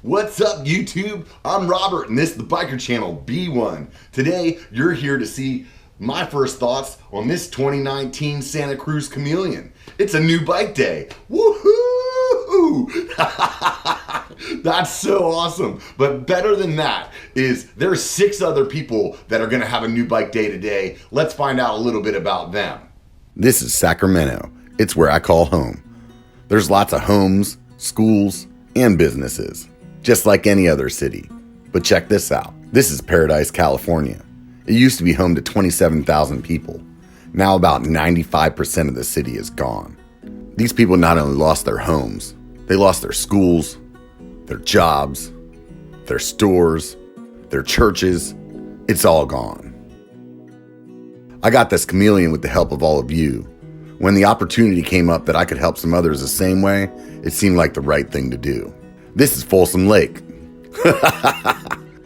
What's up, YouTube? I'm Robert, and this is the Biker Channel B1. Today, you're here to see my first thoughts on this 2019 Santa Cruz Chameleon. It's a new bike day. Woohoo! That's so awesome. But better than that is there's 6 other people that are gonna have a new bike day today. Let's find out a little bit about them. This is Sacramento. It's where I call home. There's lots of homes, schools, and businesses, just like any other city. But check this out. This is Paradise, California. It used to be home to 27,000 people. Now about 95% of the city is gone. These people not only lost their homes, they lost their schools, their jobs, their stores, their churches. It's all gone. I got this Chameleon with the help of all of you. When the opportunity came up that I could help some others the same way, it seemed like the right thing to do. This is Folsom Lake.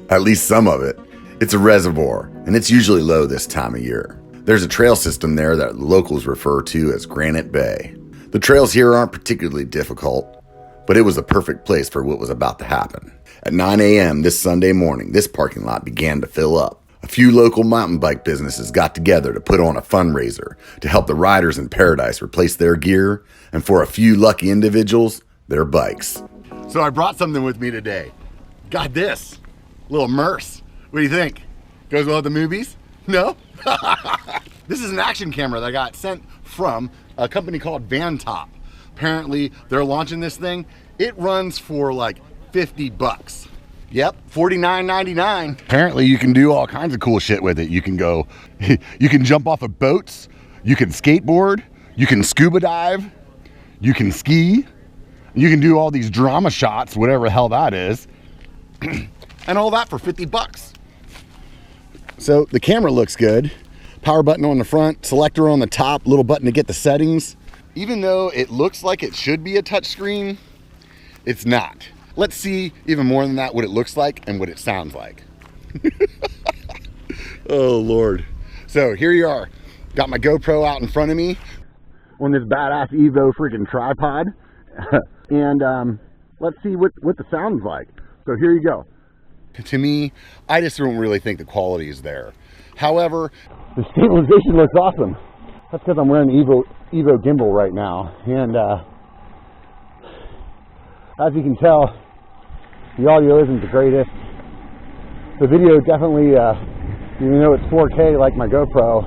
At least some of it. It's a reservoir, and it's usually low this time of year. There's a trail system there that locals refer to as Granite Bay. The trails here aren't particularly difficult, but it was a perfect place for what was about to happen. At 9 a.m. this Sunday morning, this parking lot began to fill up. A few local mountain bike businesses got together to put on a fundraiser to help the riders in Paradise replace their gear, and for a few lucky individuals, their bikes. So I brought something with me today. Got this, little Merce. What do you think? Goes well with the movies? No? This is an action camera that I got sent from a company called Van Top. Apparently, they're launching this thing. It runs for like 50 bucks. Yep, $49.99. Apparently, you can do all kinds of cool shit with it. You can go, you can jump off of boats, you can skateboard, you can scuba dive, you can ski, you can do all these drama shots, whatever the hell that is, and all that for 50 bucks. So the camera looks good. Power button on the front, selector on the top, little button to get the settings. Even though it looks like it should be a touch screen, it's not. Let's see even more than that what it looks like and what it sounds like. Oh Lord. So here you are. Got my GoPro out in front of me on this badass Evo freaking tripod. And let's see what the sound's like. So here you go. To me, I just don't really think the quality is there. However, the stabilization looks awesome. That's because I'm wearing the Evo gimbal right now. And as you can tell, the audio isn't the greatest. The video definitely, even though it's 4K like my GoPro,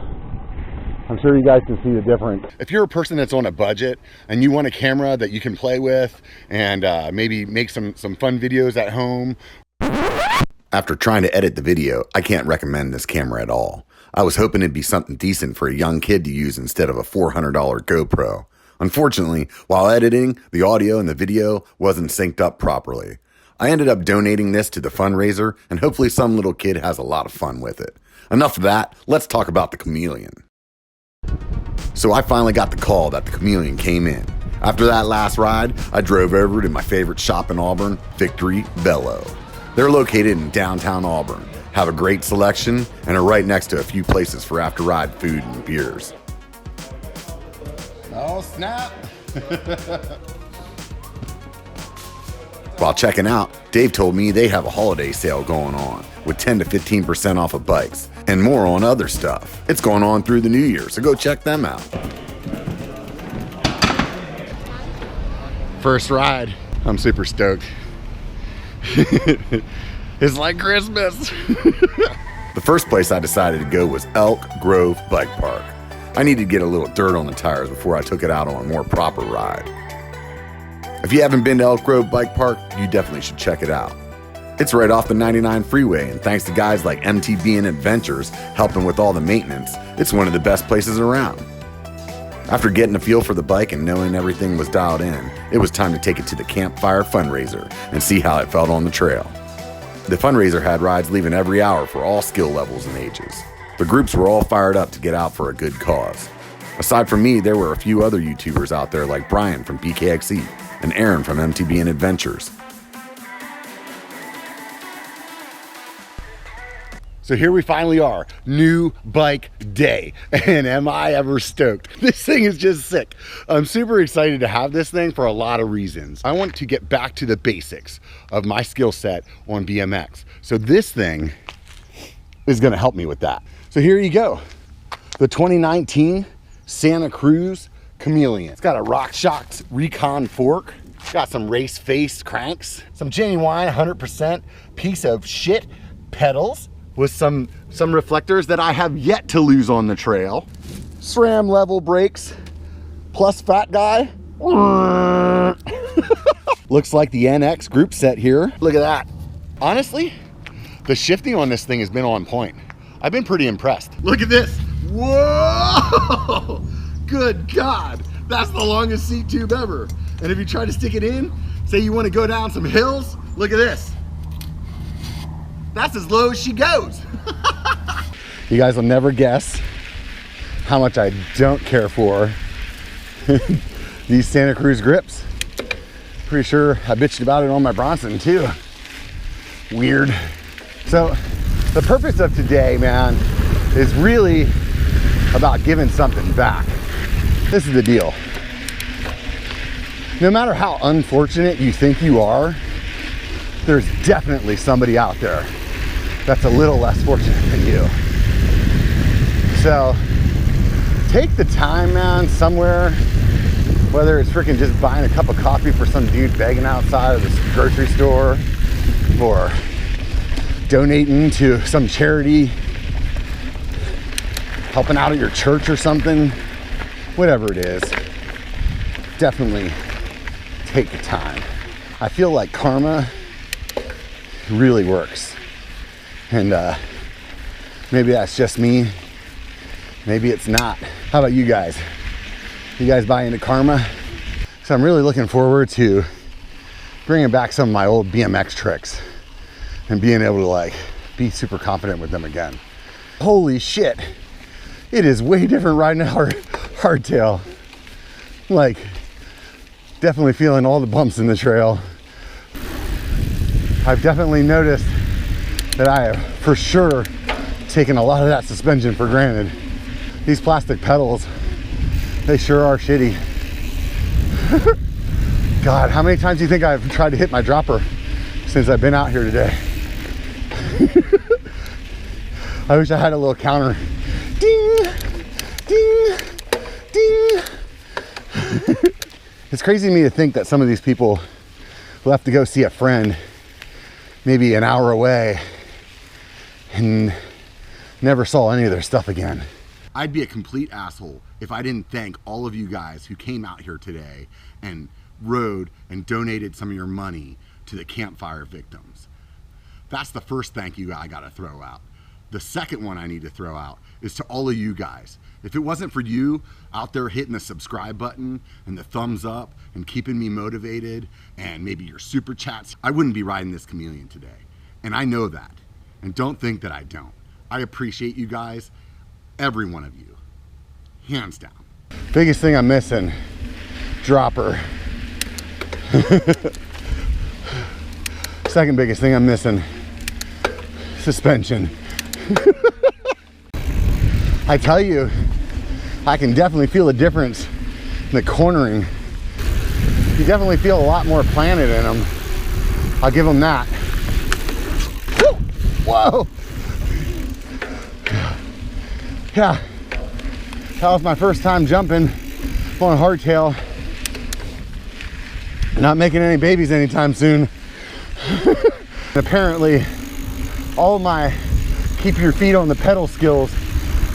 I'm sure you guys can see the difference. If you're a person that's on a budget and you want a camera that you can play with and maybe make some fun videos at home. After trying to edit the video, I can't recommend this camera at all. I was hoping it'd be something decent for a young kid to use instead of a $400 GoPro. Unfortunately, while editing, the audio and the video wasn't synced up properly. I ended up donating this to the fundraiser, and hopefully some little kid has a lot of fun with it. Enough of that, let's talk about the Chameleon. So I finally got the call that the Chameleon came in. After that last ride, I drove over to my favorite shop in Auburn, Victory Bellows. They're located in downtown Auburn, have a great selection, and are right next to a few places for after-ride food and beers. Oh, snap! While checking out, Dave told me they have a holiday sale going on with 10 to 15% off of bikes and more on other stuff. It's going on through the new year, so go check them out. First ride. I'm super stoked. It's like Christmas. The first place I decided to go was Elk Grove Bike Park. I needed to get a little dirt on the tires before I took it out on a more proper ride. If you haven't been to Elk Grove Bike Park, you definitely should check it out. It's right off the 99 freeway, and thanks to guys like MTB and Adventures helping with all the maintenance, it's one of the best places around. After getting a feel for the bike and knowing everything was dialed in, it was time to take it to the campfire fundraiser and see how it felt on the trail. The fundraiser had rides leaving every hour for all skill levels and ages. The groups were all fired up to get out for a good cause. Aside from me, there were a few other YouTubers out there like Brian from BKXE and Aaron from MTB and Adventures. So here we finally are, new bike day, and am I ever stoked. This thing is just sick. I'm super excited to have this thing for a lot of reasons. I want to get back to the basics of my skill set on BMX. So this thing is gonna help me with that. So here you go, the 2019 Santa Cruz Chameleon. It's got a RockShox Recon fork, got some race face cranks, some genuine 100% piece of shit pedals, with some reflectors that I have yet to lose on the trail. SRAM level brakes, plus fat guy. Looks like the NX group set here. Look at that. Honestly, the shifting on this thing has been on point. I've been pretty impressed. Look at this. Whoa! Good God, that's the longest seat tube ever. And if you try to stick it in, say you want to go down some hills, look at this. That's as low as she goes. You guys will never guess how much I don't care for these Santa Cruz grips. Pretty sure I bitched about it on my Bronson too. Weird. So the purpose of today, man, is really about giving something back. This is the deal. No matter how unfortunate you think you are, there's definitely somebody out there that's a little less fortunate than you. So take the time, man, somewhere, whether it's freaking just buying a cup of coffee for some dude begging outside of this grocery store, or donating to some charity, helping out at your church or something, whatever it is, definitely take the time. I feel like karma really works. And maybe that's just me. Maybe it's not. How about you guys? You guys buy into karma? So I'm really looking forward to bringing back some of my old BMX tricks and being able to like be super confident with them again. Holy shit. It is way different riding a hardtail. Like, definitely feeling all the bumps in the trail. I've definitely noticed that I have for sure taken a lot of that suspension for granted. These plastic pedals, they sure are shitty. God, how many times do you think I've tried to hit my dropper since I've been out here today? I wish I had a little counter. Ding, ding, ding. It's crazy to me to think that some of these people will have to go see a friend maybe an hour away and never saw any of their stuff again. I'd be a complete asshole if I didn't thank all of you guys who came out here today and rode and donated some of your money to the campfire victims. That's the first thank you I gotta throw out. The second one I need to throw out is to all of you guys. If it wasn't for you out there hitting the subscribe button and the thumbs up and keeping me motivated and maybe your super chats, I wouldn't be riding this Chameleon today. And I know that. And don't think that I don't. I appreciate you guys, every one of you, hands down. Biggest thing I'm missing, dropper. Second biggest thing I'm missing, suspension. I tell you, I can definitely feel a difference in the cornering. You definitely feel a lot more planted in them. I'll give them that. Whoa! Yeah, that was my first time jumping on a hardtail. Not making any babies anytime soon. Apparently, all my keep your feet on the pedal skills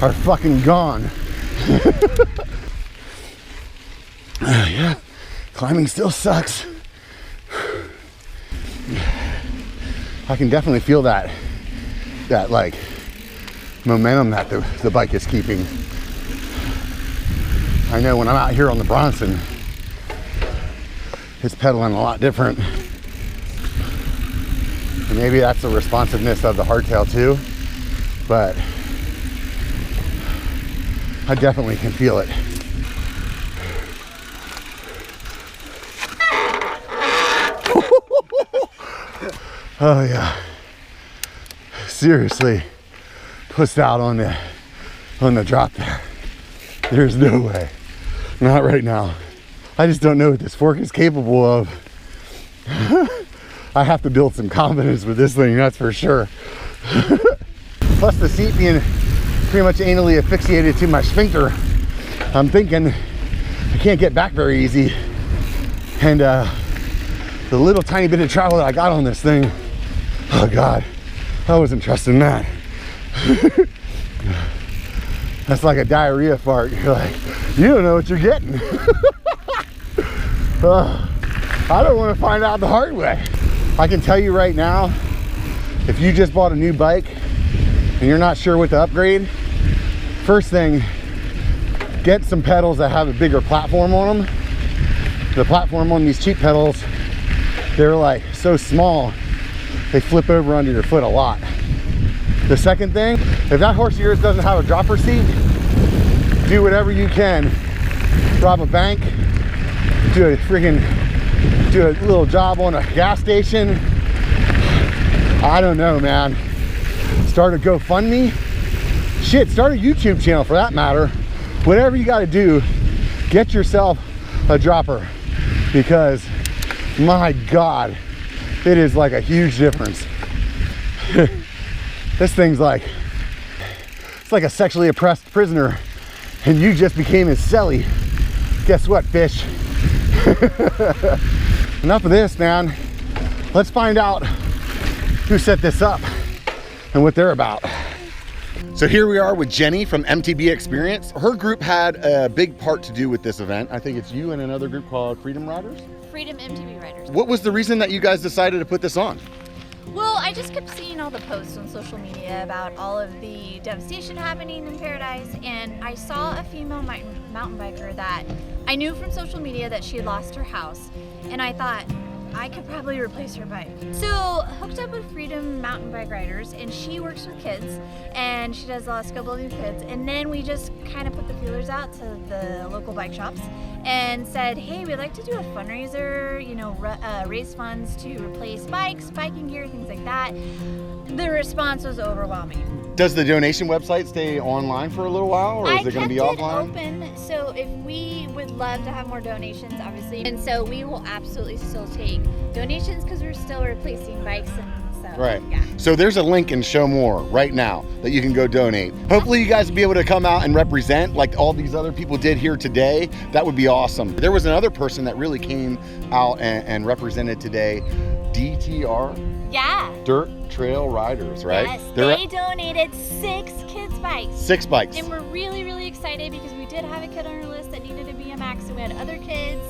are fucking gone. Yeah, climbing still sucks. I can definitely feel that like momentum that the bike is keeping. I know when I'm out here on the Bronson, it's pedaling a lot different. And maybe that's the responsiveness of the hardtail too, but I definitely can feel it. Oh yeah, seriously, pussed out on the drop there. There's no way. Not right now. I just don't know what this fork is capable of. I have to build some confidence with this thing, that's for sure. Plus the seat being pretty much anally asphyxiated to my sphincter, I'm thinking I can't get back very easy. And the little tiny bit of travel that I got on this thing, oh God, I wasn't trusting that. That's like a diarrhea fart. You're like, you don't know what you're getting. I don't want to find out the hard way. I can tell you right now, if you just bought a new bike and you're not sure what to upgrade, first thing, get some pedals that have a bigger platform on them. The platform on these cheap pedals, they're like so small, they flip over under your foot a lot. The second thing, if that horse of yours doesn't have a dropper seat, do whatever you can. Rob a bank, do a little job on a gas station. I don't know, man. Start a GoFundMe. Shit, start a YouTube channel for that matter. Whatever you gotta do, get yourself a dropper, because my God, it is like a huge difference. This thing's like, it's like a sexually oppressed prisoner and you just became his cellie. Guess what, fish? Enough of this, man. Let's find out who set this up and what they're about. So here we are with Jenny from MTB Experience. Her group had a big part to do with this event. I think it's you and another group called Freedom Riders? Freedom MTB Riders. What was the reason that you guys decided to put this on? Well, I just kept seeing all the posts on social media about all of the devastation happening in Paradise, and I saw a female mountain biker that I knew from social media that she had lost her house, and I thought, I could probably replace her bike. So hooked up with Freedom Mountain Bike Riders, and she works with kids and she does a lot of skill building with kids. And then we just kind of put the feelers out to the local bike shops and said, hey, we'd like to do a fundraiser, you know, raise funds to replace bikes, biking gear, things like that. The response was overwhelming. Does the donation website stay online for a little while, or is it going to be offline? Open, so if we would love to have more donations, obviously, and so we will absolutely still take donations because we're still replacing bikes and stuff. Right. Yeah. So there's a link in Show More right now that you can go donate. Hopefully you guys will be able to come out and represent like all these other people did here today. That would be awesome. There was another person that really came out and represented today. DTR? Yeah. Dirt Trail Riders, right? Yes, they donated 6 kids' bikes. 6 bikes. And we're really, really excited because we did have a kid on our list that needed a BMX, and we had other kids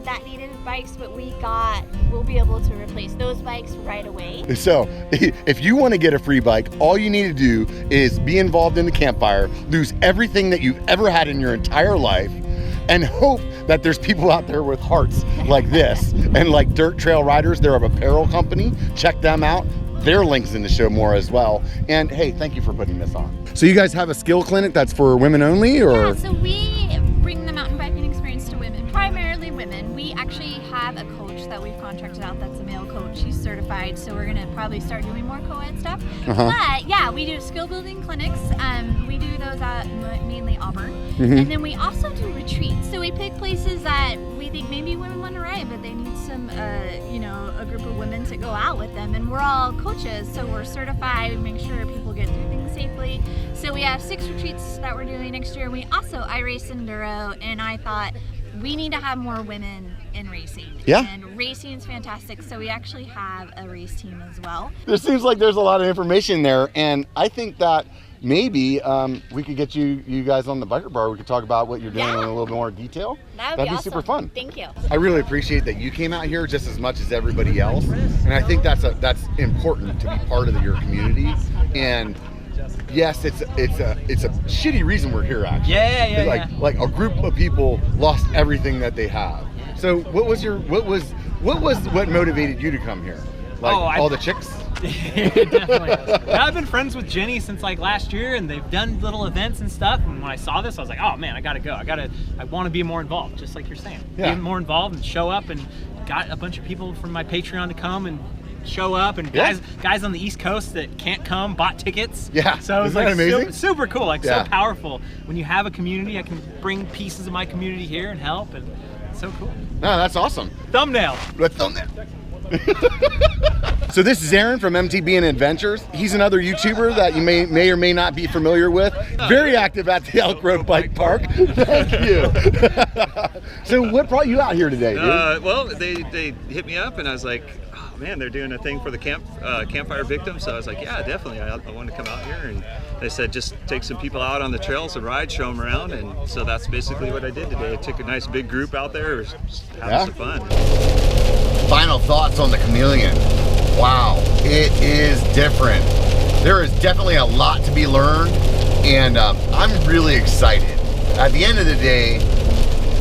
that needed bikes, but we'll be able to replace those bikes right away. So if you want to get a free bike, all you need to do is be involved in the campfire, lose everything that you've ever had in your entire life, and hope that there's people out there with hearts like this. And like Dirt Trail Riders, they're an apparel company. Check them out. Their link's in the Show More as well. And hey, thank you for putting this on. So you guys have a skill clinic that's for women only, or? Yeah, so we bring the mountain biking experience to women, primarily women. We actually have a coach that we've contracted out that's a male coach. He's certified, so we're gonna probably start doing more co-ed stuff. But yeah, we do skill building clinics. We do those at mainly Auburn. And then we also do retreats. So we pick places that we think maybe women want to ride, but they need some, you know, a group of women to go out with them. And we're all coaches, so we're certified. We make sure people get through things safely. So we have 6 retreats that we're doing next year. I race enduro, and I thought we need to have more women in racing. Yeah. And racing is fantastic, so we actually have a race team as well. There seems like there's a lot of information there, and I think that maybe we could get you guys on the biker bar. We could talk about what you're doing in a little bit more detail. That'd be awesome. Super fun. Thank you. I really appreciate that you came out here just as much as everybody else, and I think that's important to be part of your community. And yes, it's a shitty reason we're here, actually. Yeah. Like a group of people lost everything that they have. So what motivated you to come here? Like all the chicks? Definitely. I've been friends with Jenny since like last year, and they've done little events and stuff. And when I saw this, I was like, oh man, I gotta go. I want to be more involved, just like you're saying. Yeah. Be more involved and show up, and got a bunch of people from my Patreon to come and show up, and Yeah. guys on the East Coast that can't come bought tickets. Yeah. So it was Isn't that like amazing? super cool, like Yeah. so powerful. When you have a community, I can bring pieces of my community here and help, and it's so cool. No, that's awesome. Thumbnail. Let's film that. So this is Aaron from MTB and Adventures. He's another YouTuber that you may or may not be familiar with. Very active at the Elk Grove Bike Park. Thank you. So what brought you out here today, dude? Well, they hit me up, and I was like, oh man, they're doing a thing for the campfire victims. So I was like, yeah, definitely. I want to come out here. And they said just take some people out on the trails and ride, show them around. And so that's basically what I did today. I took a nice big group out there, was just having some fun. Final thoughts on the Chameleon. Wow, it is different. There is definitely a lot to be learned, and I'm really excited. At the end of the day,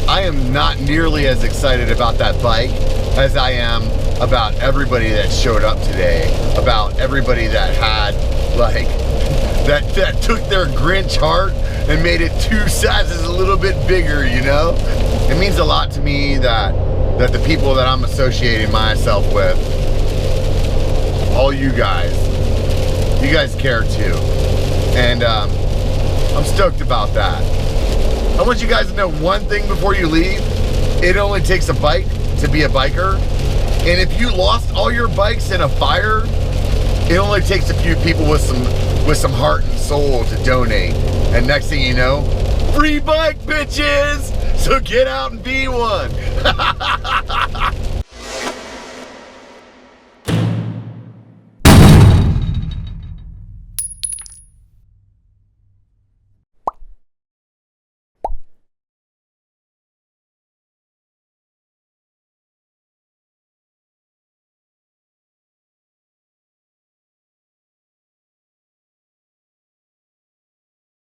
I am not nearly as excited about that bike as I am about everybody that showed up today, about everybody that had, like, that took their Grinch heart and made it 2 sizes a little bit bigger, you know? It means a lot to me that the people that I'm associating myself with, all you guys care too. And I'm stoked about that. I want you guys to know one thing before you leave. It only takes a bike to be a biker. And if you lost all your bikes in a fire, it only takes a few people with some heart and soul to donate. And next thing you know, free bike, bitches! So get out and be one.